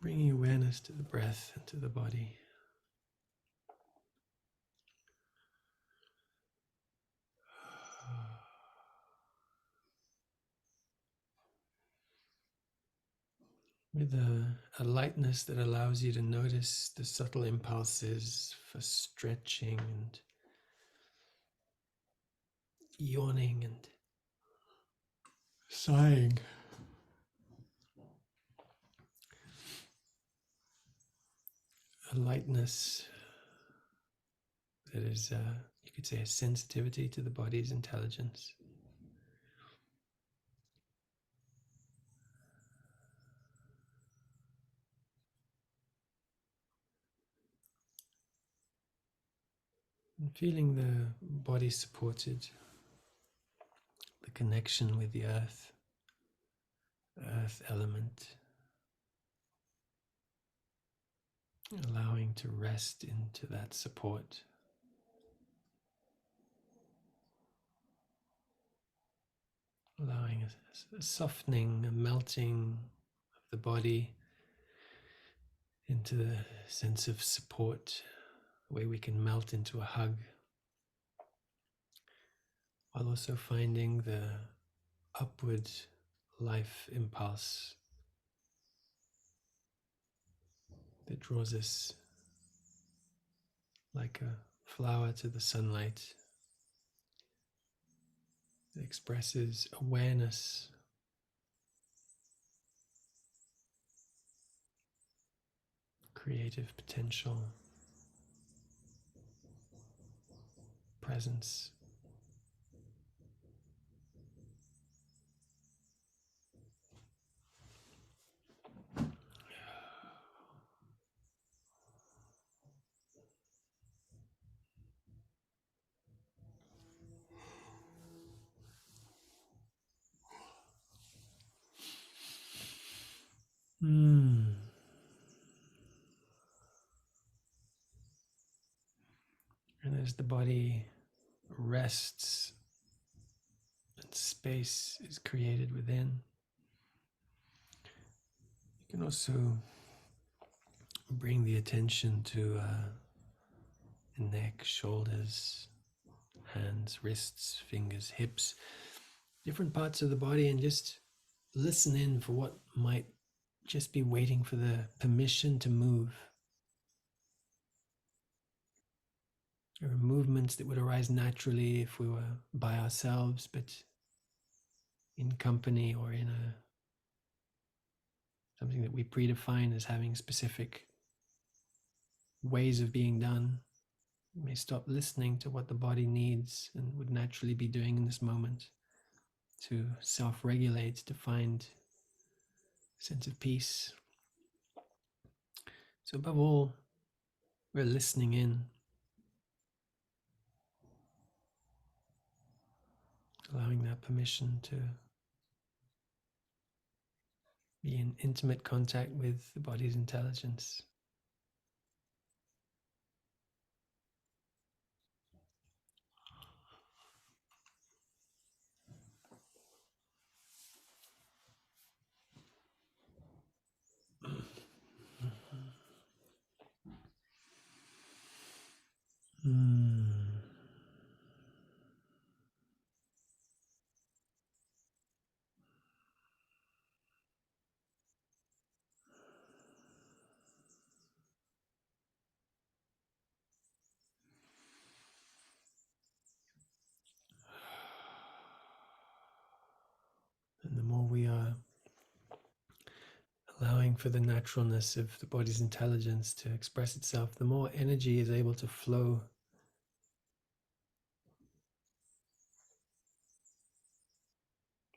Bringing awareness to the breath and to the body. With a lightness that allows you to notice the subtle impulses for stretching and yawning and sighing. A lightness that is, you could say, a sensitivity to the body's intelligence. And feeling the body supported, the connection with the earth element, allowing to rest into that support. Allowing a softening, a melting of the body into the sense of support, the way we can melt into a hug, while also finding the upward life impulse that draws us like a flower to the sunlight, that expresses awareness, creative potential, presence. And as the body rests and space is created within, you can also bring the attention to the neck, shoulders, hands, wrists, fingers, hips, different parts of the body, and just listen in for what might just be waiting for the permission to move. There are movements that would arise naturally if we were by ourselves, but in company or in something that we predefine as having specific ways of being done. We may stop listening to what the body needs and would naturally be doing in this moment to self-regulate, to find a sense of peace. So above all, we're listening in, allowing that permission to be in intimate contact with the body's intelligence. And the more we are allowing for the naturalness of the body's intelligence to express itself, the more energy is able to flow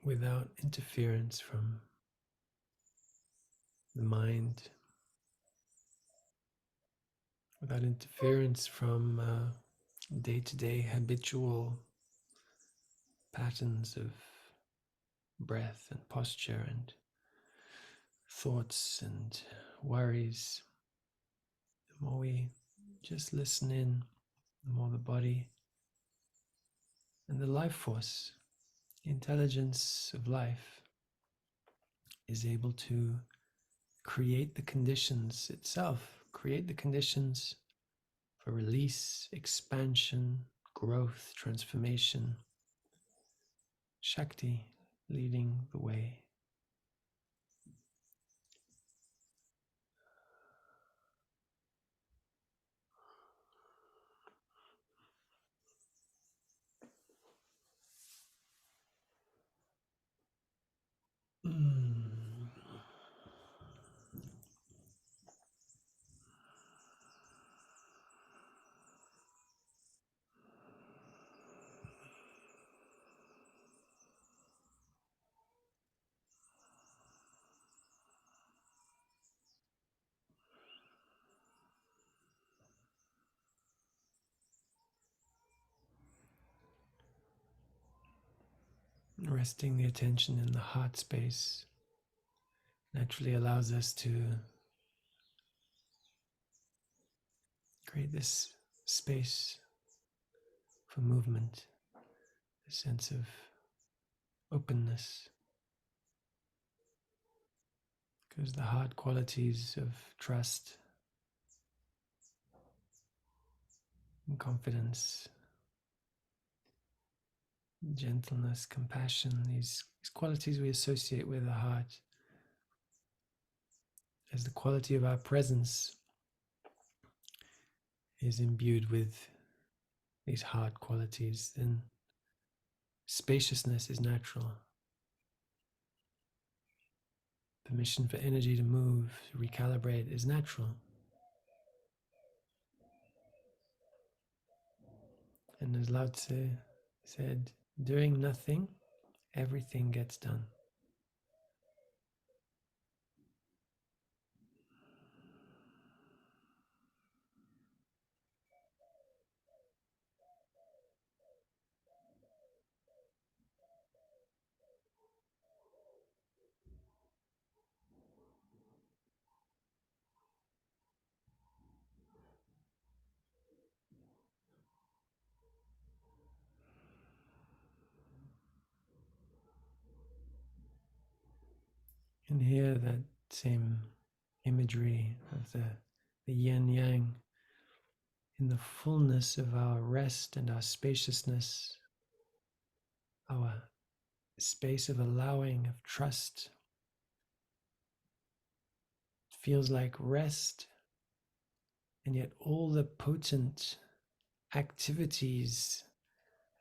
without interference from the mind, without interference from day-to-day habitual patterns of breath and posture and thoughts and worries. The more we just listen in, the more the body and the life force, the intelligence of life, is able to create the conditions itself, create the conditions for release, expansion, growth, transformation. Shakti leading the way. Mm. Resting the attention in the heart space naturally allows us to create this space for movement, a sense of openness, because the heart qualities of trust and confidence, gentleness, compassion, these qualities we associate with the heart as the quality of our presence is imbued with these heart qualities, then spaciousness is natural. Permission for energy to move, to recalibrate is natural. And as Lao Tzu said, doing nothing, everything gets done. And here that same imagery of the yin yang in the fullness of our rest and our spaciousness, our space of allowing, of trust, feels like rest, and yet all the potent activities,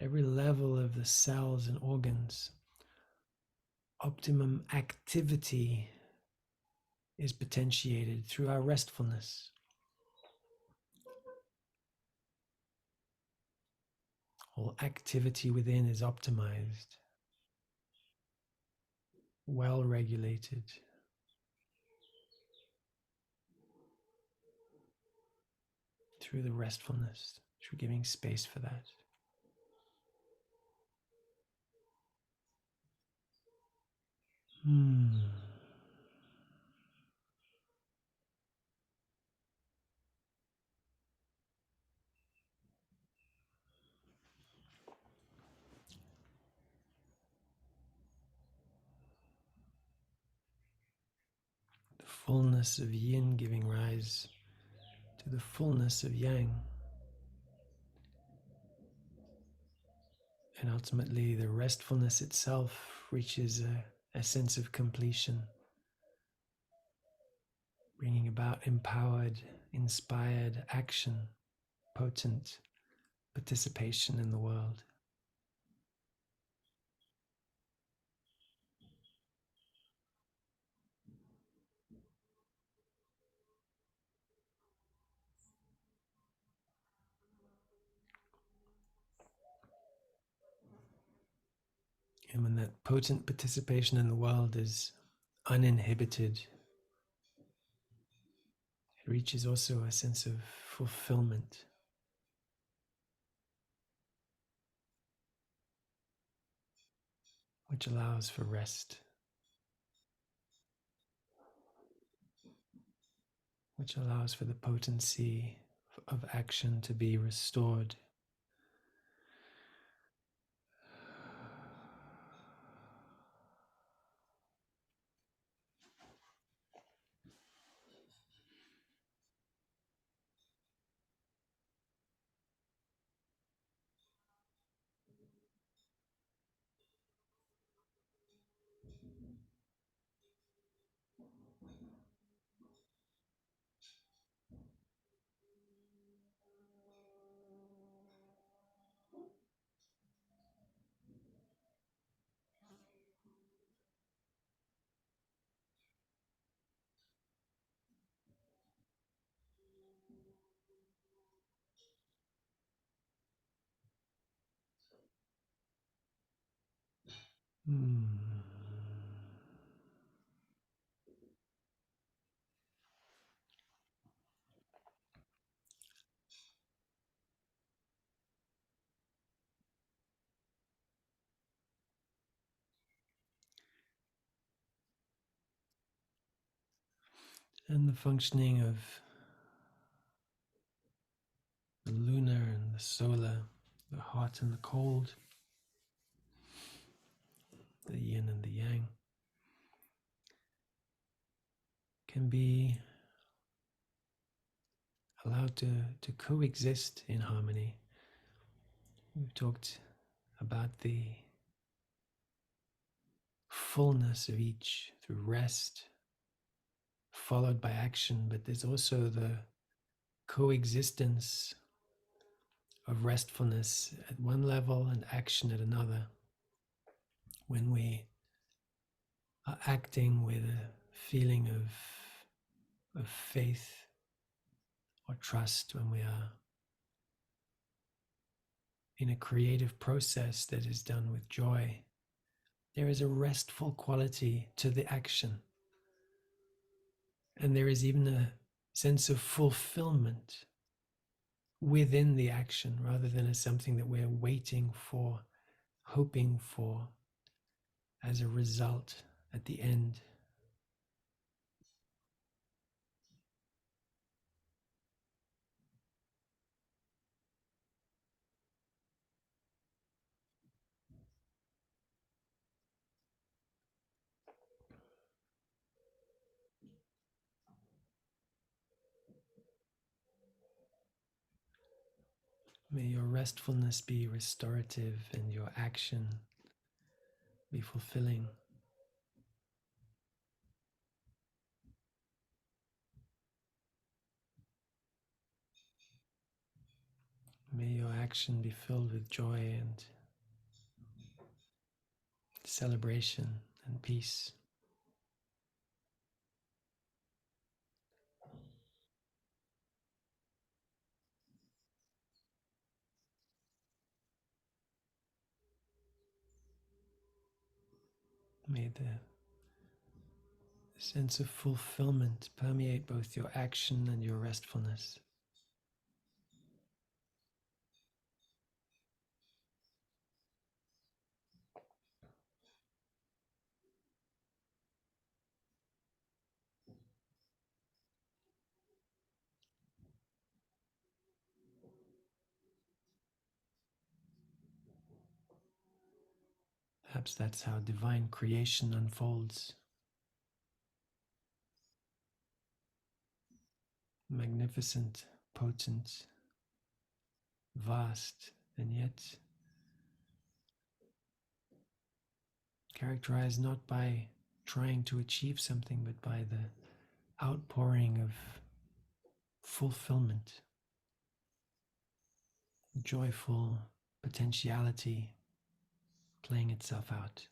every level of the cells and organs, optimum activity is potentiated through our restfulness. All activity within is optimized, well regulated. Through the restfulness, through giving space for that. The fullness of yin giving rise to the fullness of yang. And ultimately, the restfulness itself reaches a sense of completion, bringing about empowered, inspired action, potent participation in the world. And when that potent participation in the world is uninhibited, it reaches also a sense of fulfillment. Which allows for rest, which allows for the potency of action to be restored. Hmm. And the functioning of the lunar and the solar, the hot and the cold, the yin and the yang, can be allowed to coexist in harmony. We've talked about the fullness of each through rest, followed by action, but there's also the coexistence of restfulness at one level and action at another. When we are acting with a feeling of faith or trust, when we are in a creative process that is done with joy, there is a restful quality to the action. And there is even a sense of fulfillment within the action rather than as something that we're waiting for, hoping for as a result at the end. May your restfulness be restorative and your action be fulfilling. May your action be filled with joy and celebration and peace. May the sense of fulfillment permeate both your action and your restfulness. Perhaps that's how divine creation unfolds. Magnificent, potent, vast, and yet characterized not by trying to achieve something, but by the outpouring of fulfillment, joyful potentiality playing itself out.